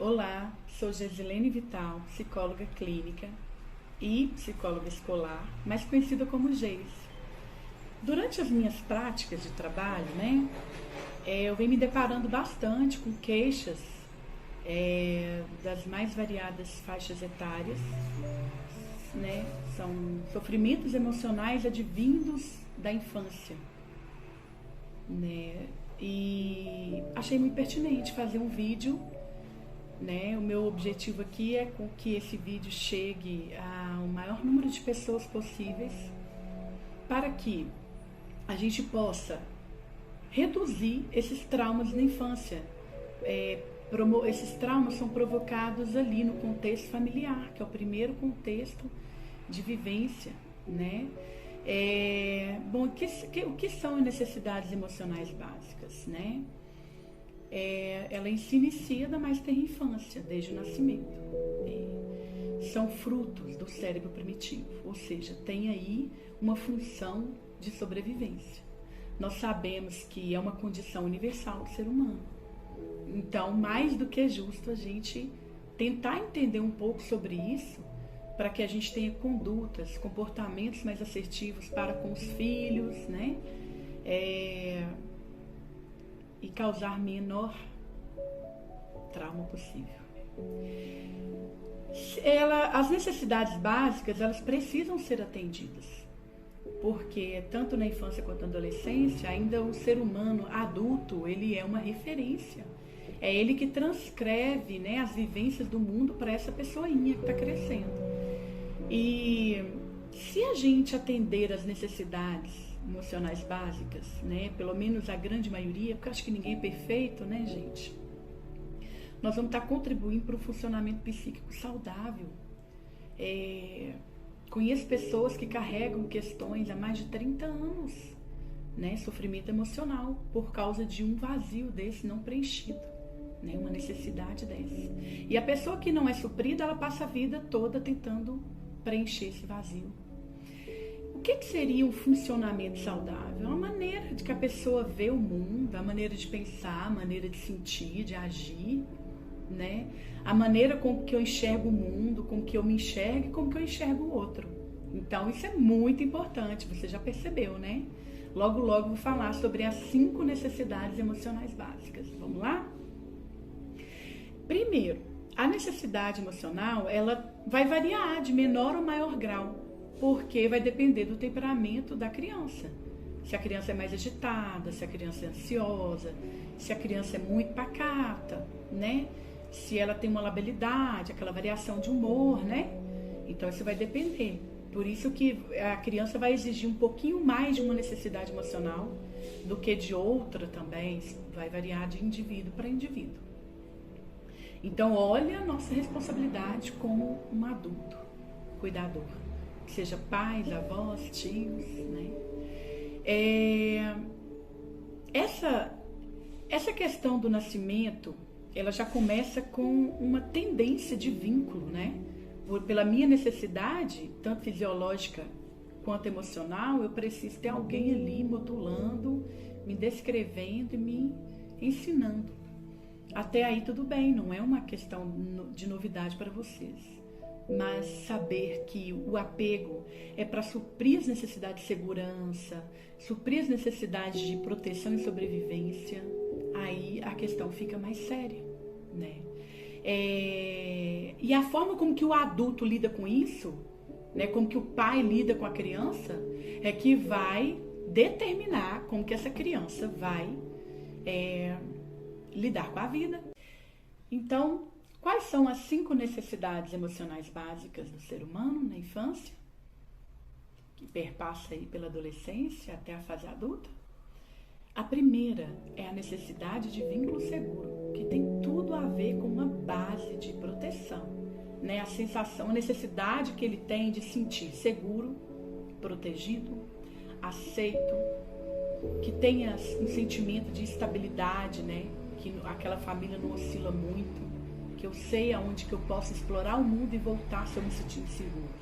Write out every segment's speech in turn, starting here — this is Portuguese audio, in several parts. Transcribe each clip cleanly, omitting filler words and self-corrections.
Olá, sou Gesilene Vital, psicóloga clínica e psicóloga escolar, mais conhecida como Geis. Durante as minhas práticas de trabalho, eu venho me deparando bastante com queixas das mais variadas faixas etárias, São sofrimentos emocionais advindos da infância, E achei muito pertinente fazer um vídeo. O meu objetivo aqui é com que esse vídeo chegue ao maior número de pessoas possíveis para que a gente possa reduzir esses traumas na infância. Esses traumas são provocados ali no contexto familiar, que é o primeiro contexto de vivência, o que são as necessidades emocionais básicas, Ela se inicia da mais tenra infância, desde o nascimento. São frutos do cérebro primitivo, ou seja, tem aí uma função de sobrevivência. Nós sabemos que é uma condição universal do ser humano. Então, mais do que é justo a gente tentar entender um pouco sobre isso, para que a gente tenha condutas, comportamentos mais assertivos para com os filhos, e causar menor trauma possível. As necessidades básicas, elas precisam ser atendidas, porque tanto na infância quanto na adolescência, ainda o ser humano adulto, ele é uma referência. É ele que transcreve, as vivências do mundo para essa pessoinha que está crescendo. E se a gente atender as necessidades emocionais básicas, pelo menos a grande maioria, porque eu acho que ninguém é perfeito, gente? Nós vamos estar contribuindo para o funcionamento psíquico saudável. Conheço pessoas que carregam questões há mais de 30 anos, sofrimento emocional, por causa de um vazio desse não preenchido, uma necessidade dessa. E a pessoa que não é suprida, ela passa a vida toda tentando preencher esse vazio. O que seria um funcionamento saudável? Uma maneira de que a pessoa vê o mundo, a maneira de pensar, a maneira de sentir, de agir, a maneira com que eu enxergo o mundo, com que eu me enxergo e com que eu enxergo o outro. Então, isso é muito importante, você já percebeu, Logo, logo vou falar sobre as 5 necessidades emocionais básicas. Vamos lá? Primeiro, a necessidade emocional, ela vai variar de menor ou maior grau, porque vai depender do temperamento da criança. Se a criança é mais agitada, se a criança é ansiosa, se a criança é muito pacata, se ela tem uma labilidade, aquela variação de humor, Então isso vai depender. Por isso que a criança vai exigir um pouquinho mais de uma necessidade emocional do que de outra também. Vai variar de indivíduo para indivíduo. Então olha a nossa responsabilidade como um adulto, cuidador. Que seja pais, avós, tios, Essa questão do nascimento, ela já começa com uma tendência de vínculo, Pela minha necessidade, tanto fisiológica quanto emocional, eu preciso ter alguém ali modulando, me descrevendo e me ensinando. Até aí tudo bem, não é uma questão de novidade para vocês. Mas saber que o apego é para suprir as necessidades de segurança, suprir as necessidades de proteção e sobrevivência, aí a questão fica mais séria, E a forma como que o adulto lida com isso, como que o pai lida com a criança, é que vai determinar como que essa criança vai lidar com a vida. Então, quais são as 5 necessidades emocionais básicas do ser humano na infância, que perpassa aí pela adolescência até a fase adulta? A primeira é a necessidade de vínculo seguro, que tem tudo a ver com uma base de proteção, A sensação, a necessidade que ele tem de sentir seguro, protegido, aceito, que tenha um sentimento de estabilidade, Que aquela família não oscila muito, que eu sei aonde que eu posso explorar o mundo e voltar se eu me sentir seguro.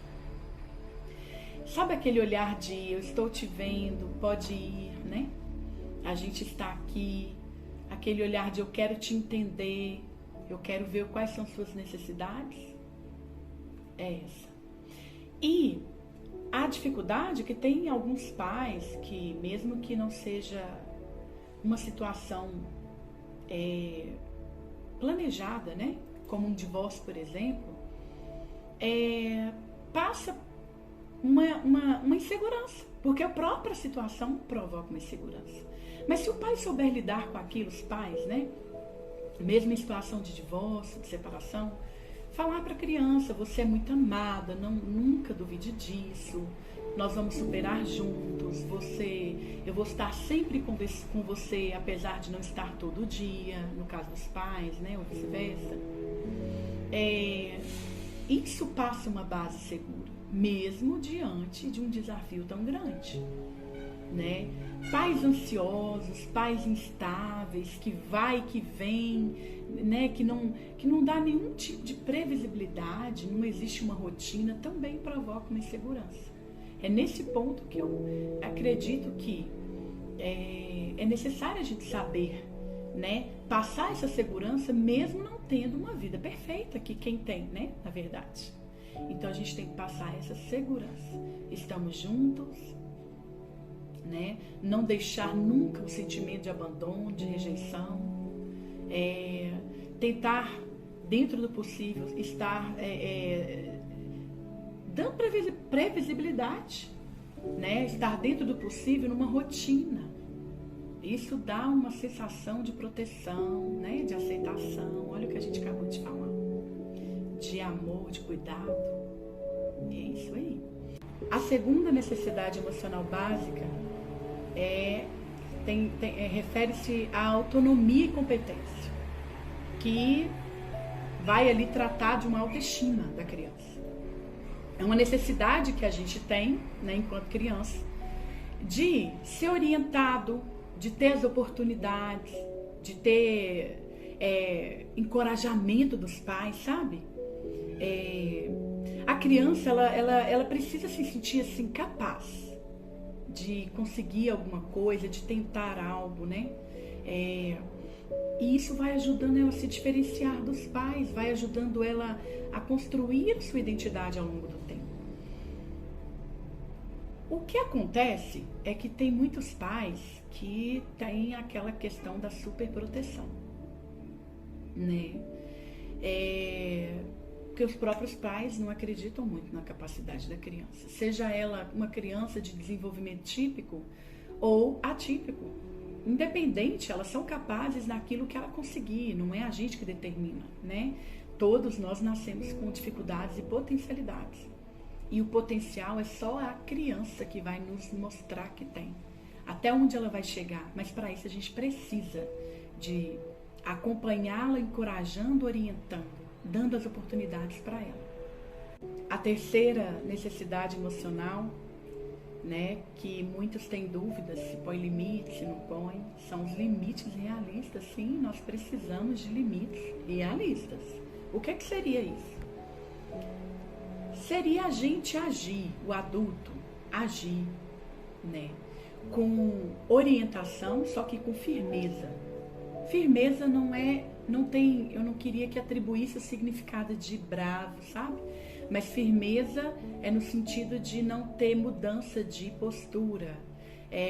Sabe aquele olhar de eu estou te vendo, pode ir, A gente está aqui, aquele olhar de eu quero te entender, Eu quero ver quais são suas necessidades. É essa. E a dificuldade que tem alguns pais que, mesmo que não seja uma situação planejada, né? Como um divórcio, por exemplo, passa uma insegurança, porque a própria situação provoca uma insegurança. Mas se o pai souber lidar com aquilo, os pais, né? Mesmo em situação de divórcio, de separação, falar para a criança: você é muito amada, nunca duvide disso, nós vamos superar juntos, eu vou estar sempre com você, apesar de não estar todo dia, no caso dos pais, né, ou vice-versa. Isso passa uma base segura, mesmo diante de um desafio tão grande, né? Pais ansiosos, pais instáveis, que vai e que vem, né? que não dá nenhum tipo de previsibilidade, não existe uma rotina, também provoca uma insegurança. É nesse ponto que eu acredito que é necessário a gente saber, né? Passar essa segurança mesmo não tendo uma vida perfeita, que quem tem, né? Na verdade. Então a gente tem que passar essa segurança. Estamos juntos, né? Não deixar nunca o sentimento de abandono, de rejeição. Tentar, dentro do possível, estar dando previsibilidade, né? Estar dentro do possível numa rotina. Isso dá uma sensação de proteção, né? De aceitação. Olha o que a gente acabou de falar. De amor, de cuidado. É isso aí. A segunda necessidade emocional básica refere-se à autonomia e competência, que vai ali tratar de uma autoestima da criança. É uma necessidade que a gente tem, né, enquanto criança, de ser orientado, de ter as oportunidades, de ter encorajamento dos pais, sabe? A criança, ela precisa se sentir assim, capaz de conseguir alguma coisa, de tentar algo, né? E isso vai ajudando ela a se diferenciar dos pais, vai ajudando ela a construir sua identidade ao longo do tempo. O que acontece é que tem muitos pais que têm aquela questão da superproteção, né? Porque os próprios pais não acreditam muito na capacidade da criança, seja ela uma criança de desenvolvimento típico ou atípico. Independente, elas são capazes naquilo que ela conseguir, não é a gente que determina, né? Todos nós nascemos com dificuldades e potencialidades. E o potencial é só a criança que vai nos mostrar que tem. Até onde ela vai chegar. Mas para isso a gente precisa de acompanhá-la, encorajando, orientando, dando as oportunidades para ela. A terceira necessidade emocional, né, que muitos têm dúvidas se põe limite, se não põe, são os limites realistas. Sim, nós precisamos de limites realistas. O que seria isso? Seria a gente agir, o adulto agir, né, com orientação, só que com firmeza. Firmeza não tem, eu não queria que atribuísse o significado de bravo, sabe? Mas firmeza é no sentido de não ter mudança de postura,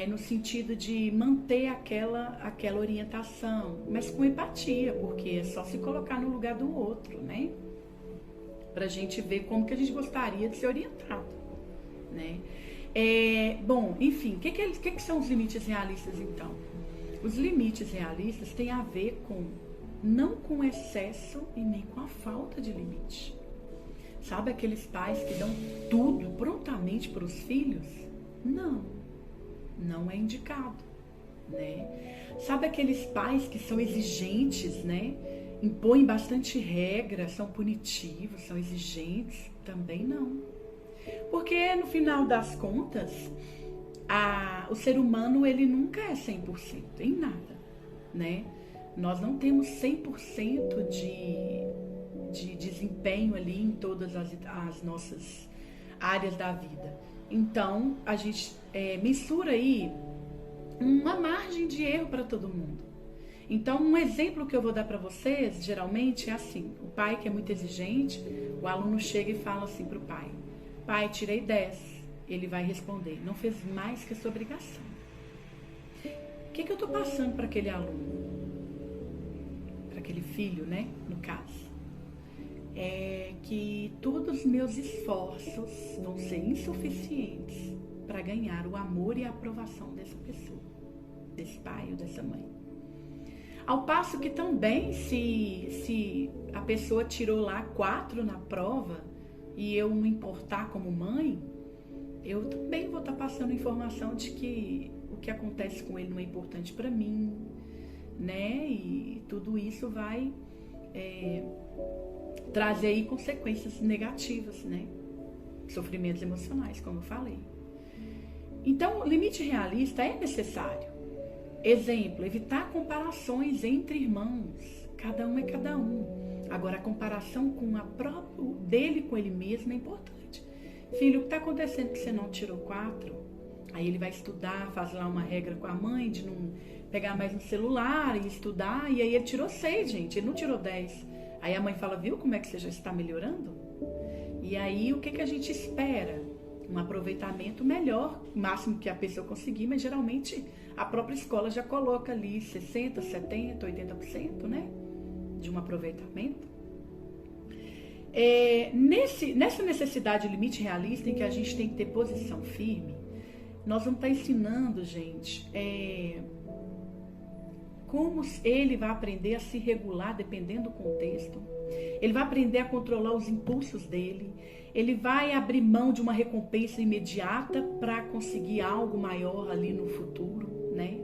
no sentido de manter aquela orientação, mas com empatia, porque é só se colocar no lugar do outro, né? Pra gente ver como que a gente gostaria de ser orientado, né? Bom, enfim, o que são os limites realistas, então? Os limites realistas têm a ver não com excesso e nem com a falta de limite. Sabe aqueles pais que dão tudo prontamente para os filhos? Não é indicado, né? Sabe aqueles pais que são exigentes, né? Impõem bastante regra, são punitivos, são exigentes? Também não. Porque no final das contas, o ser humano, ele nunca é 100% em nada, né? Nós não temos 100% de desempenho ali em todas as nossas áreas da vida. Então, a gente mensura aí uma margem de erro para todo mundo. Então, um exemplo que eu vou dar para vocês, geralmente, é assim. O pai que é muito exigente, o aluno chega e fala assim para o pai: pai, tirei 10. Ele vai responder: não fez mais que a sua obrigação. O que eu estou passando para aquele aluno? Para aquele filho, né? No caso. É que todos os meus esforços vão ser insuficientes para ganhar o amor e a aprovação dessa pessoa, desse pai ou dessa mãe. Ao passo que também, se a pessoa tirou lá 4 na prova e eu não importar como mãe, eu também vou estar passando informação de que o que acontece com ele não é importante para mim, né? E tudo isso vai trazer aí consequências negativas, né? Sofrimentos emocionais, como eu falei. Então, o limite realista é necessário. Exemplo, evitar comparações entre irmãos. Cada um é cada um. Agora, a comparação com dele com ele mesmo é importante. Filho, o que está acontecendo que você não tirou 4? Aí ele vai estudar, faz lá uma regra com a mãe de não pegar mais no celular e estudar. E aí ele tirou 6, gente. Ele não tirou 10. Aí a mãe fala, viu como é que você já está melhorando? E aí o que a gente espera? Um aproveitamento melhor, o máximo que a pessoa conseguir, mas geralmente a própria escola já coloca ali 60%, 70%, 80%, né? De um aproveitamento. Nessa necessidade de limite realista em que a gente tem que ter posição firme, nós vamos estar ensinando, gente, como ele vai aprender a se regular dependendo do contexto. Ele vai aprender a controlar os impulsos dele. Ele vai abrir mão de uma recompensa imediata para conseguir algo maior ali no futuro, né?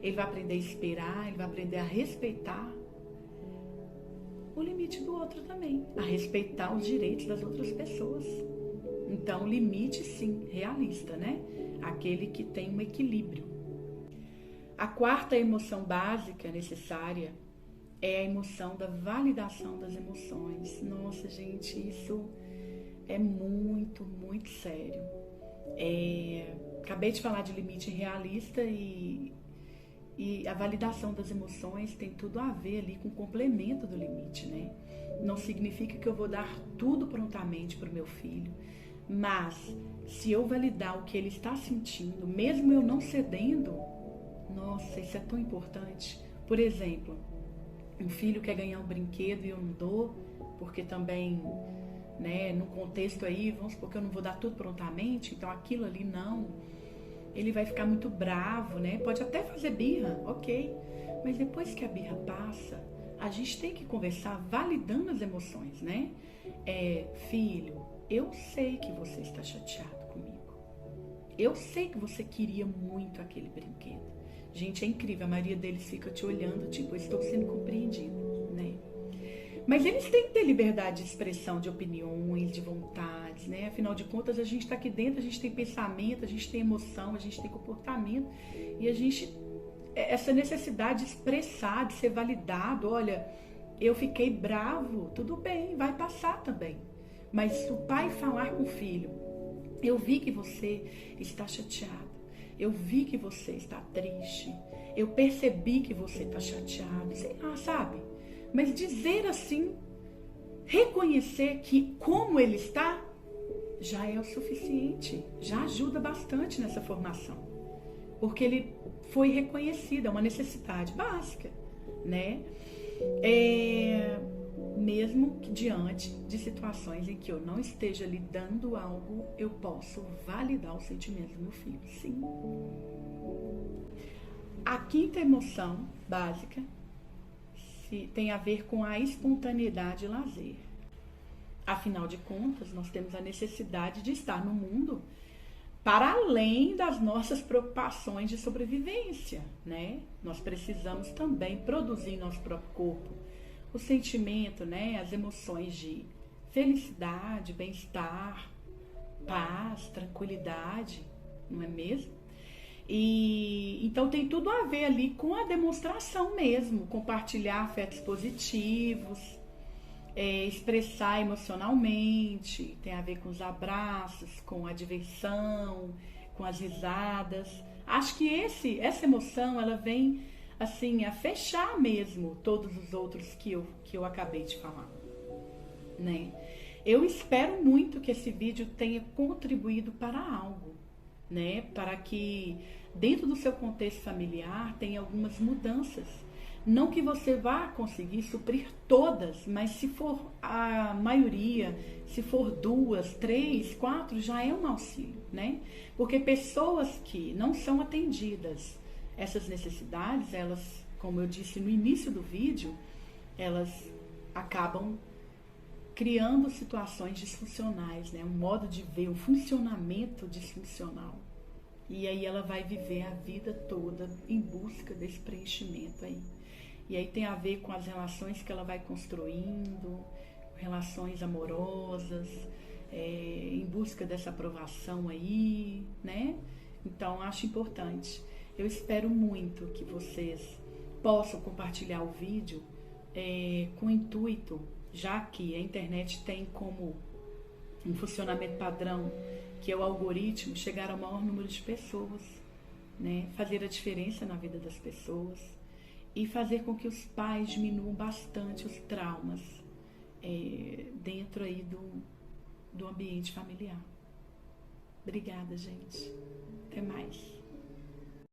Ele vai aprender a esperar, ele vai aprender a respeitar o limite do outro também, a respeitar os direitos das outras pessoas. Então, limite sim, realista, né? Aquele que tem um equilíbrio. A 4ª emoção básica necessária é a emoção da validação das emoções. Nossa, gente, isso é muito, muito sério. Acabei de falar de limite realista e a validação das emoções tem tudo a ver ali com o complemento do limite, né? Não significa que eu vou dar tudo prontamente para o meu filho, mas se eu validar o que ele está sentindo, mesmo eu não cedendo, nossa, isso é tão importante. Por exemplo, um filho quer ganhar um brinquedo e eu não dou, porque também, né, no contexto aí, vamos supor que eu não vou dar tudo prontamente, então aquilo ali não, ele vai ficar muito bravo, né? Pode até fazer birra, ok, mas depois que a birra passa, a gente tem que conversar validando as emoções, né? Filho, eu sei que você está chateado comigo, eu sei que você queria muito aquele brinquedo. Gente, é incrível, a maioria deles fica te olhando, tipo, eu estou sendo compreendido, né? Mas eles têm que ter liberdade de expressão, de opiniões, de vontades, né? Afinal de contas, a gente está aqui dentro, a gente tem pensamento, a gente tem emoção, a gente tem comportamento. E a gente, essa necessidade de expressar, de ser validado, olha, eu fiquei bravo, tudo bem, vai passar também. Mas o pai falar com o filho, eu vi que você está chateado. Eu vi que você está triste. Eu percebi que você está chateado. Sei lá, sabe? Mas dizer assim, reconhecer que como ele está, já é o suficiente. Já ajuda bastante nessa formação. Porque ele foi reconhecido, é uma necessidade básica, né? Mesmo que diante de situações em que eu não esteja lhe dando algo, eu posso validar os sentimentos do meu filho, sim. A 5ª emoção básica tem a ver com a espontaneidade e lazer. Afinal de contas, nós temos a necessidade de estar no mundo para além das nossas preocupações de sobrevivência, né? Nós precisamos também produzir em nosso próprio corpo o sentimento, né, as emoções de felicidade, bem-estar, paz, tranquilidade, não é mesmo? E então tem tudo a ver ali com a demonstração mesmo, compartilhar afetos positivos, expressar emocionalmente, tem a ver com os abraços, com a diversão, com as risadas. Acho que essa emoção, ela vem assim, a fechar mesmo todos os outros que eu acabei de falar, né? Eu espero muito que esse vídeo tenha contribuído para algo, né? Para que dentro do seu contexto familiar tenha algumas mudanças. Não que você vá conseguir suprir todas, mas se for a maioria, se for 2, 3, 4, já é um auxílio, né? Porque pessoas que não são atendidas, essas necessidades, elas, como eu disse no início do vídeo, elas acabam criando situações disfuncionais, né? Um modo de ver, um funcionamento disfuncional. E aí ela vai viver a vida toda em busca desse preenchimento aí. E aí tem a ver com as relações que ela vai construindo, relações amorosas, em busca dessa aprovação aí, né? Então, acho importante. Eu espero muito que vocês possam compartilhar o vídeo com o intuito, já que a internet tem como um funcionamento padrão, que é o algoritmo, chegar ao maior número de pessoas, né? Fazer a diferença na vida das pessoas e fazer com que os pais diminuam bastante os traumas dentro aí do ambiente familiar. Obrigada, gente. Até mais.